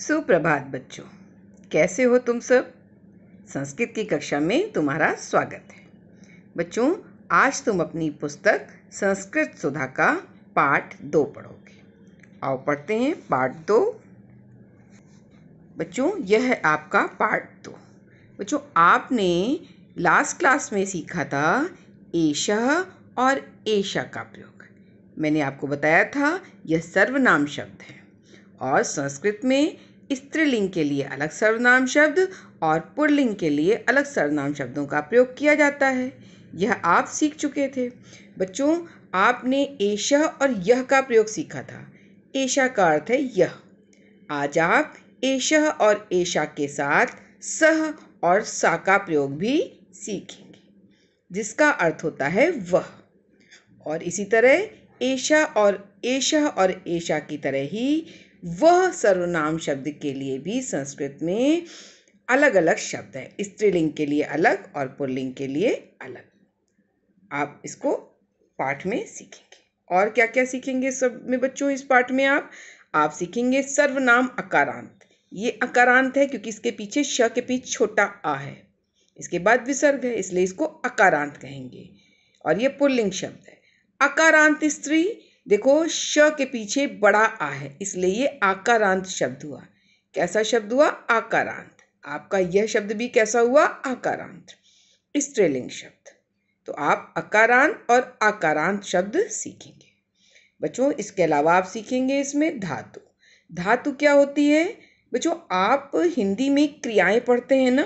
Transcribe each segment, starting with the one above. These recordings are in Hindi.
सुप्रभात बच्चों, कैसे हो तुम सब। संस्कृत की कक्षा में तुम्हारा स्वागत है। बच्चों, आज तुम अपनी पुस्तक संस्कृत सुधा का पाठ 2 पढ़ोगे। आओ पढ़ते हैं पाठ 2। बच्चों, यह है आपका पाठ 2। बच्चों, आपने लास्ट क्लास में सीखा था एषः और एषा का प्रयोग। मैंने आपको बताया था यह सर्वनाम शब्द है और संस्कृत में स्त्रीलिंग के लिए अलग सर्वनाम शब्द और पुल्लिंग के लिए अलग सर्वनाम शब्दों का प्रयोग किया जाता है। यह आप सीख चुके थे। बच्चों, आपने एषः और यह का प्रयोग सीखा था। एषा का अर्थ है यह। आज आप एषः और एषा के साथ सह और सा का प्रयोग भी सीखेंगे, जिसका अर्थ होता है वह। और इसी तरह एषा और एषः और एषा की तरह ही वह सर्वनाम शब्द के लिए भी संस्कृत में अलग अलग शब्द हैं। स्त्रीलिंग के लिए अलग और पुल्लिंग के लिए अलग। आप इसको पाठ में सीखेंगे। और क्या क्या सीखेंगे सब में बच्चों इस पाठ में? आप सीखेंगे सर्वनाम अकारांत। ये अकारांत है क्योंकि इसके पीछे श के पीछे छोटा आ है, इसके बाद विसर्ग है, इसलिए इसको अकारांत कहेंगे। और ये पुल्लिंग शब्द है। अकारांत स्त्री, देखो श के पीछे बड़ा आ है, इसलिए ये आकारांत शब्द हुआ। कैसा शब्द हुआ? आकारांत। आपका यह शब्द भी कैसा हुआ? आकारांत, स्त्रीलिंग शब्द। तो आप अकारांत और आकारांत शब्द सीखेंगे। बच्चों, इसके अलावा आप सीखेंगे इसमें धातु। धातु क्या होती है? बच्चों, आप हिंदी में क्रियाएं पढ़ते हैं ना,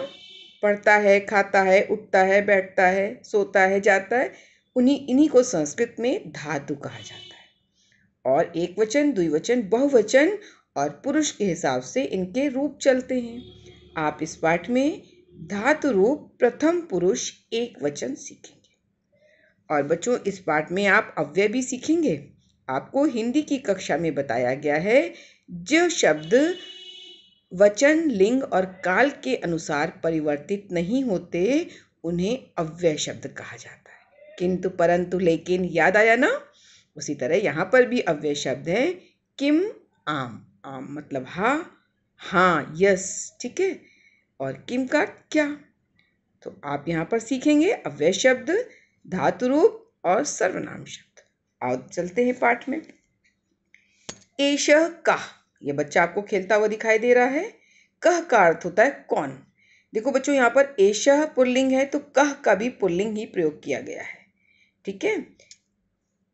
पढ़ता है, खाता है, उठता है, बैठता है, सोता है, जाता है, इन्हीं को संस्कृत में धातु कहा जाता है। और एक वचन, द्विवचन, बहुवचन और पुरुष के हिसाब से इनके रूप चलते हैं। आप इस पाठ में धातु रूप प्रथम पुरुष एक वचन सीखेंगे। और बच्चों, इस पाठ में आप अव्यय भी सीखेंगे। आपको हिंदी की कक्षा में बताया गया है जो शब्द वचन, लिंग और काल के अनुसार परिवर्तित नहीं होते उन्हें अव्यय शब्द कहा जाता है। किंतु, परंतु, लेकिन, याद आया ना? उसी तरह यहाँ पर भी अव्यय शब्द है किम, आम। आम मतलब हाँ, हाँ, यस, ठीक है। और किम का क्या। तो आप यहाँ पर सीखेंगे अव्यय शब्द, धातु रूप और सर्वनाम शब्द। आओ चलते हैं पाठ में। एषः कः, ये बच्चा आपको खेलता हुआ दिखाई दे रहा है। कः का अर्थ होता है कौन। देखो बच्चों, यहाँ पर एषः पुल्लिंग है तो कः का भी पुल्लिंग ही प्रयोग किया गया है, ठीक है।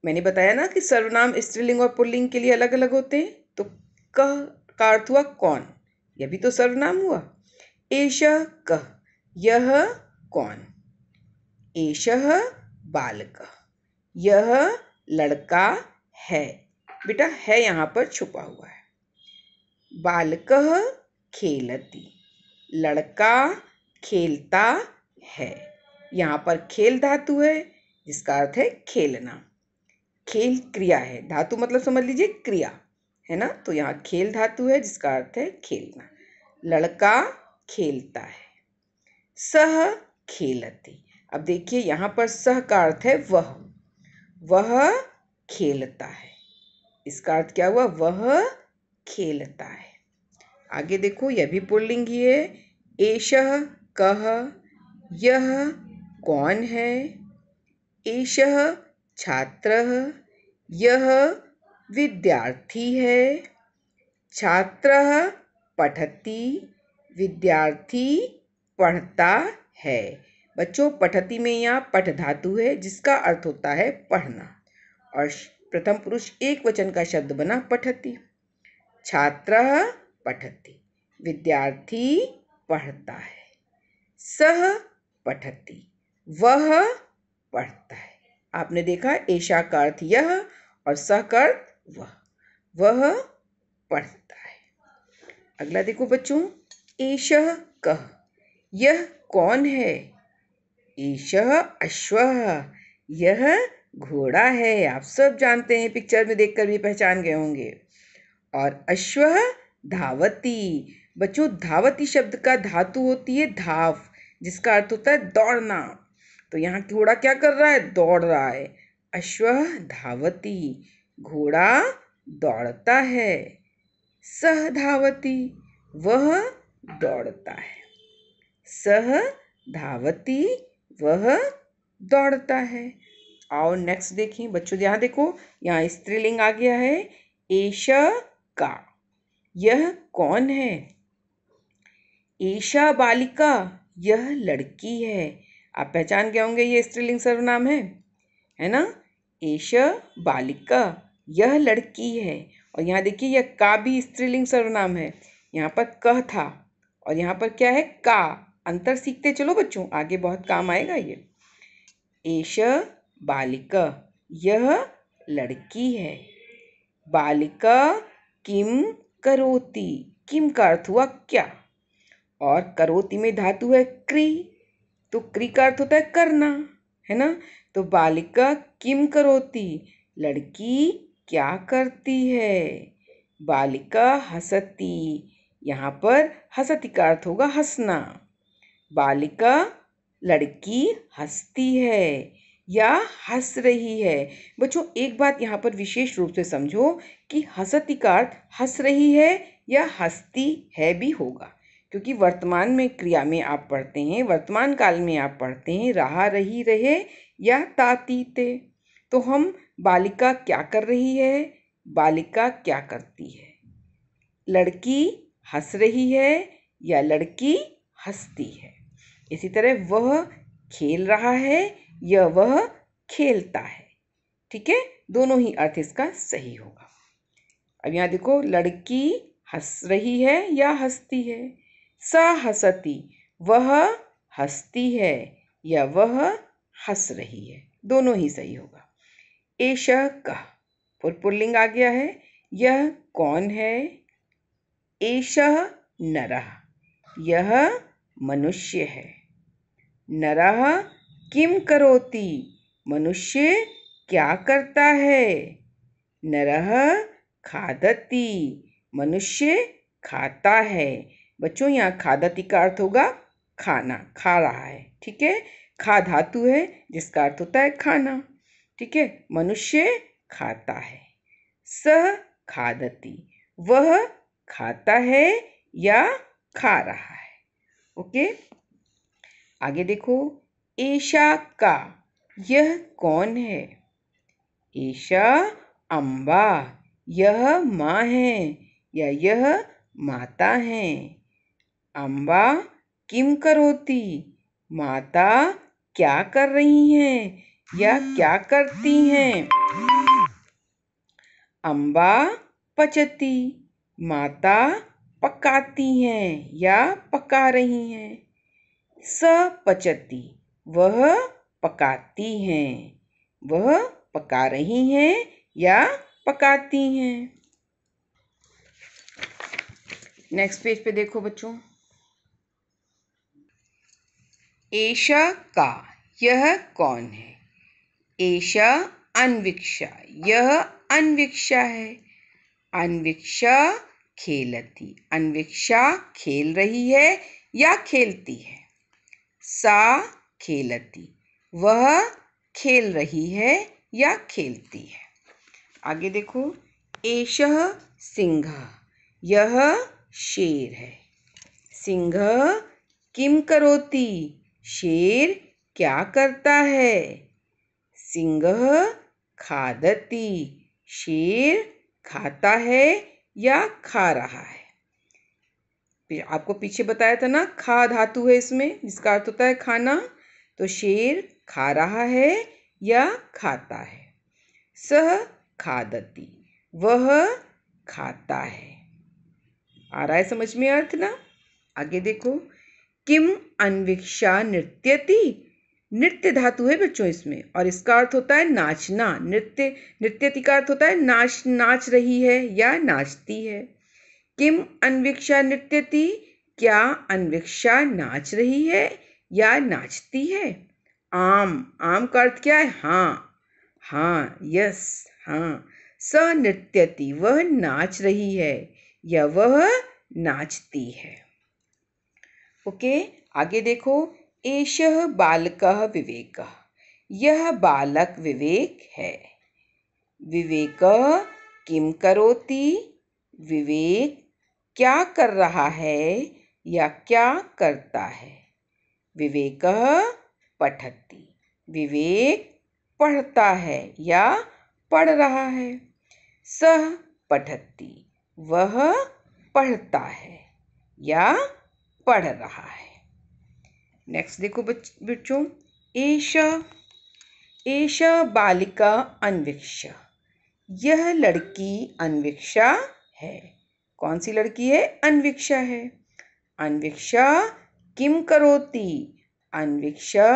मैंने बताया ना कि सर्वनाम स्त्रीलिंग और पुल्लिंग के लिए अलग अलग होते हैं। तो कः का अर्थ हुआ कौन, यह भी तो सर्वनाम हुआ। एषः कः, यह कौन। एषः बालकः, यह लड़का है। बेटा है यहाँ पर छुपा हुआ है। बालकः खेलति, लड़का खेलता है। यहाँ पर खेल धातु है जिसका अर्थ है खेलना। खेल क्रिया है, धातु मतलब समझ लीजिए क्रिया है ना। तो यहाँ खेल धातु है जिसका अर्थ है खेलना। लड़का खेलता है। सह खेलति, अब देखिए यहाँ पर सह का अर्थ है वह खेलता है। इसका अर्थ क्या हुआ? वह खेलता है। आगे देखो, यह भी पुल्लिंग ही है। एषः कः, यह कौन है। एषः छात्रः, यह विद्यार्थी है। छात्रः पठति, विद्यार्थी पढ़ता है। बच्चों, पठति में यहाँ पठ धातु है जिसका अर्थ होता है पढ़ना। और प्रथम पुरुष एक वचन का शब्द बना पठति। छात्रः पठति, विद्यार्थी पढ़ता है। सह पठति, वह पढ़ता है। आपने देखा एषा का अर्थ यह और सह का अर्थ वह पढ़ता है। अगला देखो बच्चों, एषः कः, यह कौन है। एषः अश्वः, यह घोड़ा है। आप सब जानते हैं, पिक्चर में देखकर भी पहचान गए होंगे। और अश्वः धावति, बच्चों धावति शब्द का धातु होती है धाव, जिसका अर्थ होता है दौड़ना। तो यहाँ घोड़ा क्या कर रहा है? दौड़ रहा है। अश्वः धावति, घोड़ा दौड़ता है। सह धावति, वह दौड़ता है। सह धावति, वह दौड़ता है। और नेक्स्ट देखें बच्चों, यहाँ देखो, यहाँ स्त्रीलिंग आ गया है, एषा का। यह कौन है? एषा बालिका, यह लड़की है। आप पहचान गए होंगे ये स्त्रीलिंग सर्वनाम है ना। एषा बालिका, यह लड़की है। और यहाँ देखिए, यह का भी स्त्रीलिंग सर्वनाम है। यहाँ पर कह था और यहाँ पर क्या है, का। अंतर सीखते चलो बच्चों, आगे बहुत काम आएगा ये। एषा बालिका, यह लड़की है। बालिका किम करोति, किम का अर्थ हुआ क्या, और करोति में धातु है क्री, तो क्री का अर्थ होता है करना, है ना। तो बालिका किम करोति, लड़की क्या करती है। बालिका हसती, यहाँ पर हसती का अर्थ होगा हंसना। बालिका लड़की हंसती है या हंस रही है। बच्चों एक बात यहाँ पर विशेष रूप से समझो कि हंसती का अर्थ हंस रही है या हंसती है भी होगा, क्योंकि वर्तमान में क्रिया में आप पढ़ते हैं, वर्तमान काल में आप पढ़ते हैं रहा, रही, रहे या ताती ते। तो हम बालिका क्या कर रही है, बालिका क्या करती है। लड़की हंस रही है या लड़की हंसती है। इसी तरह वह खेल रहा है या वह खेलता है। ठीक है, दोनों ही अर्थ इसका सही होगा। अब यहाँ देखो, लड़की हंस रही है या हंसती है। सा हसती, वह हंसती है या वह हंस रही है, दोनों ही सही होगा। एषः कः, पुल्लिंग आ गया है। यह कौन है। एषः नरः, यह मनुष्य है। नरः किम करोति, मनुष्य क्या करता है। नरः खादति, मनुष्य खाता है। बच्चों यहाँ खादति का अर्थ होगा खाना, खा रहा है। ठीक है, खा धातु है जिसका अर्थ होता है खाना। ठीक है, मनुष्य खाता है। सह खादति, वह खाता है या खा रहा है। ओके, आगे देखो, एषा का, यह कौन है। एषा अम्बा, यह माँ है या यह माता है। अम्बा किम करोति, माता क्या कर रही हैं या क्या करती हैं। अम्बा पचती, माता पकाती हैं या पका रही हैं। स पचती, वह पकाती हैं, वह पका रही हैं या पकाती हैं। नेक्स्ट पेज पे देखो बच्चों, एषा का, यह कौन है। एषा अन्वीक्षा, यह अन्वीक्षा है। अन्वीक्षा खेलती, अन्वीक्षा खेल रही है या खेलती है। सा खेलती, वह खेल रही है या खेलती है। आगे देखो, एषः सिंहः, यह शेर है। सिंहः किम करोति, शेर क्या करता है। सिंहः खादति, शेर खाता है या खा रहा है। आपको पीछे बताया था ना, खा धातु है इसमें जिसका अर्थ होता है खाना। तो शेर खा रहा है या खाता है। सह खादति, वह खाता है। आ रहा है समझ में अर्थ ना। आगे देखो, किम अन्वीक्षा नृत्यति, नृत्य धातु है बच्चों इसमें और इसका अर्थ होता है नाचना। नृत्य, नृत्यति का अर्थ होता है नाच रही है या नाचती है। किम अन्वीक्षा नृत्यति, क्या अन्वीक्षा नाच रही है या नाचती है। आम, आम का अर्थ क्या है, हाँ, हाँ, यस, हाँ। स नृत्यति, वह नाच रही है या वह नाचती है। ओके, आगे देखो, एषः बालकः विवेकः, यह बालक विवेक है। विवेकः किम करोति, विवेक क्या कर रहा है या क्या करता है। विवेकः पठति, विवेक पढ़ता है या पढ़ रहा है। सः पठति, वह पढ़ता है या पढ़ रहा है। नेक्स्ट देखो बच्चों, एषा बालिका अन्वीक्षा, यह लड़की अन्वीक्षा है। कौन सी लड़की है? अन्वीक्षा है। अन्वीक्षा किम करोति, अन्वीक्षा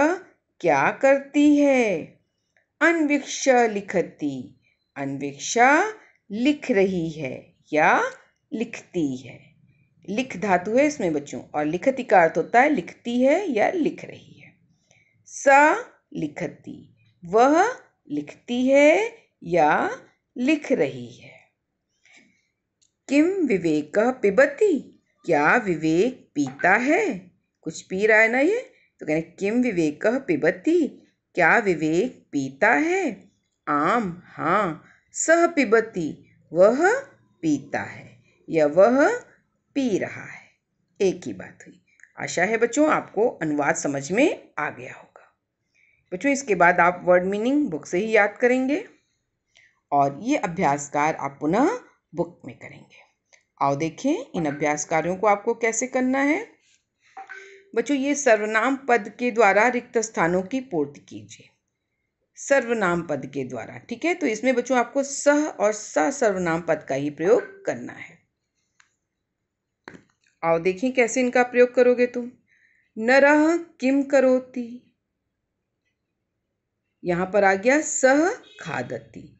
क्या करती है। अन्वीक्षा लिखति, अन्वीक्षा लिख रही है या लिखती है। लिख धातु है इसमें बच्चों, और लिखति का अर्थ होता है लिखती है या लिख रही है। सा लिखति, वह लिखती है या लिख रही है। किम विवेकः पिबति, क्या विवेक पीता है। कुछ पी रहा है ना ये, तो कहने किम विवेकः पिबति, क्या विवेक पीता है। आम, हाँ। सह पिबति, वह पीता है या वह पी रहा है। एक ही बात हुई। आशा है बच्चों आपको अनुवाद समझ में आ गया होगा। बच्चों इसके बाद आप वर्ड मीनिंग बुक से ही याद करेंगे और ये अभ्यास कार्य आप पुनः बुक में करेंगे। आओ देखें इन अभ्यास कार्यों को आपको कैसे करना है। बच्चों ये सर्वनाम पद के द्वारा रिक्त स्थानों की पूर्ति कीजिए। सर्वनाम पद के द्वारा, ठीक है। तो इसमें बच्चों आपको सह और स सर्वनाम पद का ही प्रयोग करना है। आओ देखें कैसे इनका प्रयोग करोगे तुम। नरः किम करोति, यहां पर आ गया सह खादति,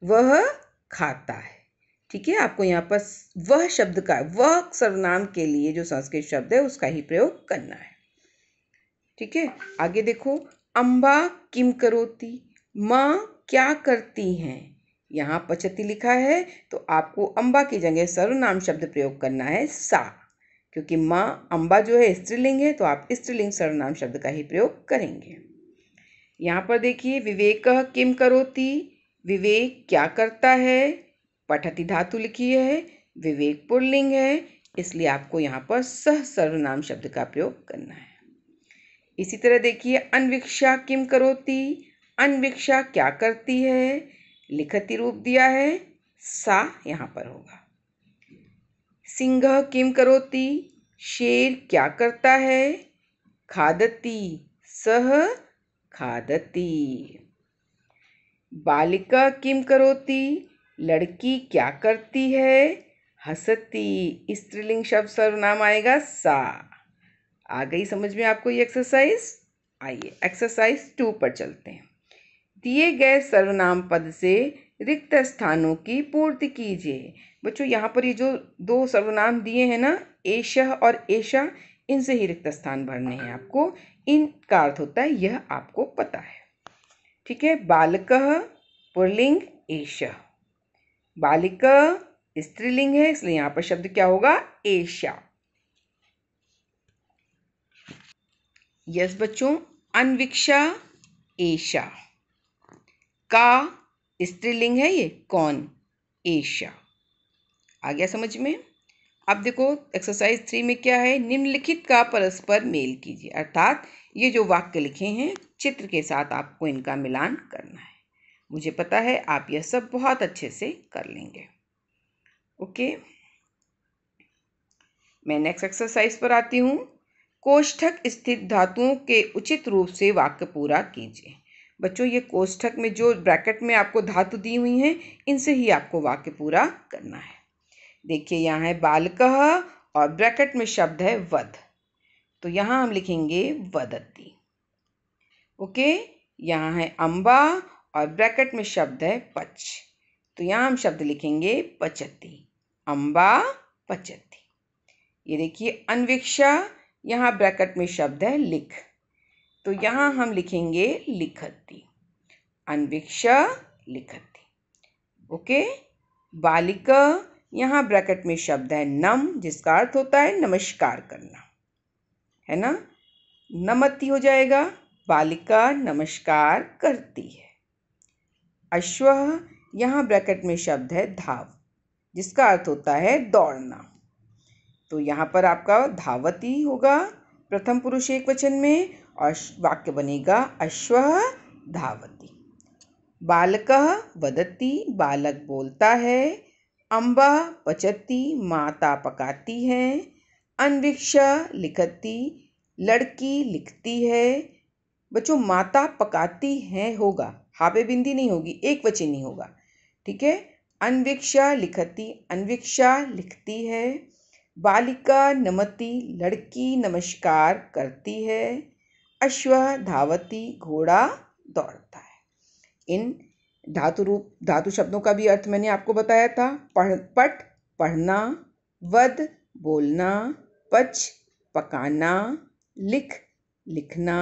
वह खाता है। ठीक है, आपको यहाँ पर वह शब्द का, वह सर्वनाम के लिए जो संस्कृत शब्द है उसका ही प्रयोग करना है। ठीक है, आगे देखो। अम्बा किम करोति, माँ क्या करती हैं। यहाँ पचती लिखा है तो आपको अम्बा की जगह सर्वनाम शब्द प्रयोग करना है सा, क्योंकि माँ अम्बा जो है स्त्रीलिंग है तो आप स्त्रीलिंग सर्वनाम शब्द का ही प्रयोग करेंगे। यहाँ पर देखिए, विवेकः किम करोति, विवेक क्या करता है। पठति धातु लिखी है, विवेक पुल्लिंग है, इसलिए आपको यहाँ पर सह सर्वनाम शब्द का प्रयोग करना है। इसी तरह देखिए, अन्वीक्षा किम करोति, अन्वीक्षा क्या करती है। लिखति रूप दिया है, सा यहाँ पर होगा। सिंह किम करोति, शेर क्या करता है। खादति, सह खादति। बालिका किम करोति, लड़की क्या करती है। हसती, स्त्रीलिंग शब्द सर्वनाम आएगा सा। आ गई समझ में आपको ये एक्सरसाइज। आइए एक्सरसाइज 2 पर चलते हैं। दिए गए सर्वनाम पद से रिक्त स्थानों की पूर्ति कीजिए। बच्चों यहाँ पर ये जो 2 सर्वनाम दिए हैं ना, एषः और एषा, इनसे ही रिक्त स्थान भरने हैं आपको। इनका अर्थ होता है यह आपको पता है। ठीक है, बालकः पुल्लिंग, एषः। बालिका स्त्रीलिंग है, इसलिए यहाँ पर शब्द क्या होगा, एषा। यस बच्चों, अन्वीक्षा एषा। का स्त्रीलिंग है ये, कौन, एषा। आ गया समझ में। अब देखो एक्सरसाइज 3 में क्या है, निम्नलिखित का परस्पर मेल कीजिए। अर्थात ये जो वाक्य लिखे हैं चित्र के साथ आपको इनका मिलान करना है। मुझे पता है आप यह सब बहुत अच्छे से कर लेंगे। ओके, मैं नेक्स्ट एक्सरसाइज पर आती हूँ। कोष्ठक स्थित धातुओं के उचित रूप से वाक्य पूरा कीजिए। बच्चों ये कोष्ठक में जो ब्रैकेट में आपको धातु दी हुई हैं, इनसे ही आपको वाक्य पूरा करना है। देखिए यहाँ है बालकः और ब्रैकेट में शब्द है वध, तो यहाँ हम लिखेंगे वदति। ओके, यहाँ है अम्बा और ब्रैकेट में शब्द है पच, तो यहाँ हम शब्द लिखेंगे पचति, अम्बा पचति। ये देखिए अन्वीक्षा, यहाँ ब्रैकेट में शब्द है लिख, तो यहाँ हम लिखेंगे लिखति, अन्वीक्षा लिखति। ओके, बालिका, यहाँ ब्रैकेट में शब्द है नम, जिसका अर्थ होता है नमस्कार करना, है ना, नमति हो जाएगा, बालिका नमस्कार करती है। अश्वः, यहाँ ब्रैकेट में शब्द है धाव, जिसका अर्थ होता है दौड़ना। तो यहाँ पर आपका धावती होगा प्रथम पुरुष एक वचन में और वाक्य बनेगा अश्वः धावति। बालकः वदति, बालक बोलता है। अम्बः पचति, माता पकाती है। अन्वीक्षा लिखति, लड़की लिखती है। बच्चों माता पकाती है होगा, हावे बिंदी नहीं होगी, एक वचन नहीं होगा, ठीक है। अन्वीक्षा लिखति, अन्वीक्षा लिखती है। बालिका नमति, लड़की नमस्कार करती है। अश्वः धावति, घोड़ा दौड़ता है। इन धातु शब्दों का भी अर्थ मैंने आपको बताया था। पट पढ़ना, वद बोलना, पच पकाना, लिख लिखना,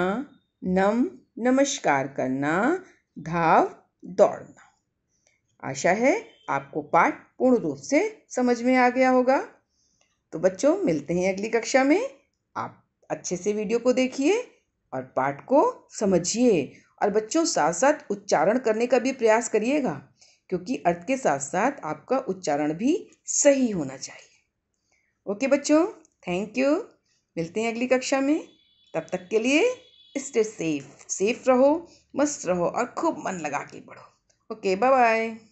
नम नमस्कार करना, धाव दौड़ना। आशा है आपको पाठ पूर्ण रूप से समझ में आ गया होगा। तो बच्चों मिलते हैं अगली कक्षा में। आप अच्छे से वीडियो को देखिए और पाठ को समझिए और बच्चों साथ साथ उच्चारण करने का भी प्रयास करिएगा, क्योंकि अर्थ के साथ साथ आपका उच्चारण भी सही होना चाहिए। ओके बच्चों, थैंक यू। मिलते हैं अगली कक्षा में। तब तक के लिए स्टे सेफ रहो, मस्त रहो और खूब मन लगा के पढ़ो। Okay, bye bye.